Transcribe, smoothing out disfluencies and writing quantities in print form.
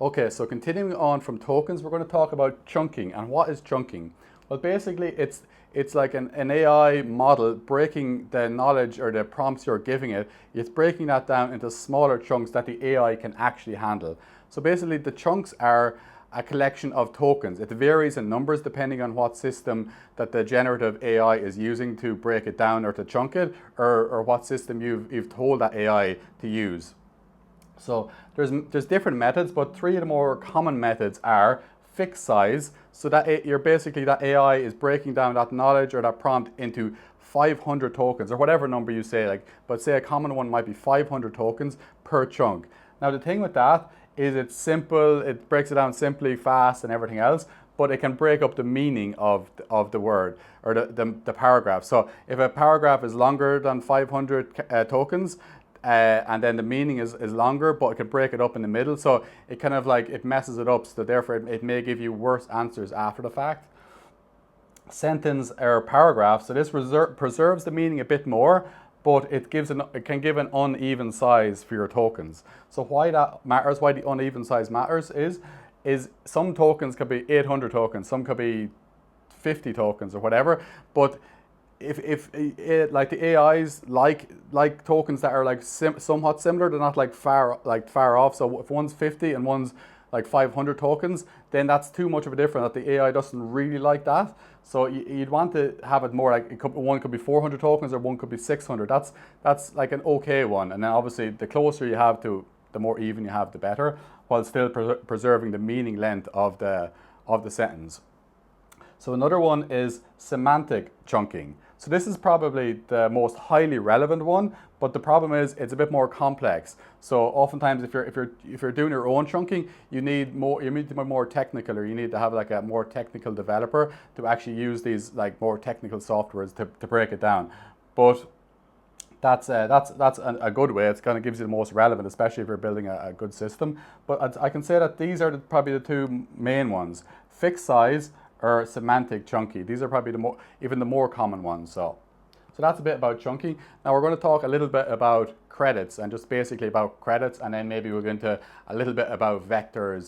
Okay, so continuing on from tokens, we're going to talk about chunking. And what is chunking? Well, basically, it's like an AI model breaking the knowledge or the prompts you're giving it. It's breaking that down into smaller chunks that the AI can actually handle. So basically, the chunks are a collection of tokens. It varies in numbers depending on what system that the generative AI is using to break it down or to chunk it, or what system you've told that AI to use. So there's different methods, but three of the more common methods are fixed size. So that you're basically, that AI is breaking down that knowledge or that prompt into 500 tokens or whatever number you say. Like, but say a common one might be 500 tokens per chunk. Now the thing with that is it's simple. It breaks it down simply, fast, and everything else. But it can break up the meaning of the word or the paragraph. So if a paragraph is longer than 500 tokens, and then the meaning is longer, but it can break it up in the middle. So it kind of like, it messes it up. So therefore it may give you worse answers after the fact. Sentence or paragraph. So this preserves the meaning a bit more, but it can give an uneven size for your tokens. So why that matters, why the uneven size matters is some tokens could be 800 tokens, some could be 50 tokens or whatever, but if like the AIs like tokens that are like somewhat similar, they're not like far off. So if one's 50 and one's like 500 tokens, then that's too much of a difference. That the AI doesn't really like that. So you'd want to have it more like one could be 400 tokens or one could be 600. That's like an okay one. And then obviously the closer you have to, the more even you have, the better, while still preserving the meaning length of the sentence. So another one is semantic chunking. So this is probably the most highly relevant one, but the problem is it's a bit more complex. So oftentimes if you're doing your own chunking, you need to be more technical, or you need to have like a more technical developer to actually use these like more technical softwares to break it down. But that's a good way. It kind of gives you the most relevant, especially if you're building a good system. But I can say that these are probably the two main ones: fixed size or semantic chunky. These are probably even the more common ones. So that's a bit about chunky. Now we're going to talk a little bit about credits, and just basically about credits, and then maybe we'll go into a little bit about vectors.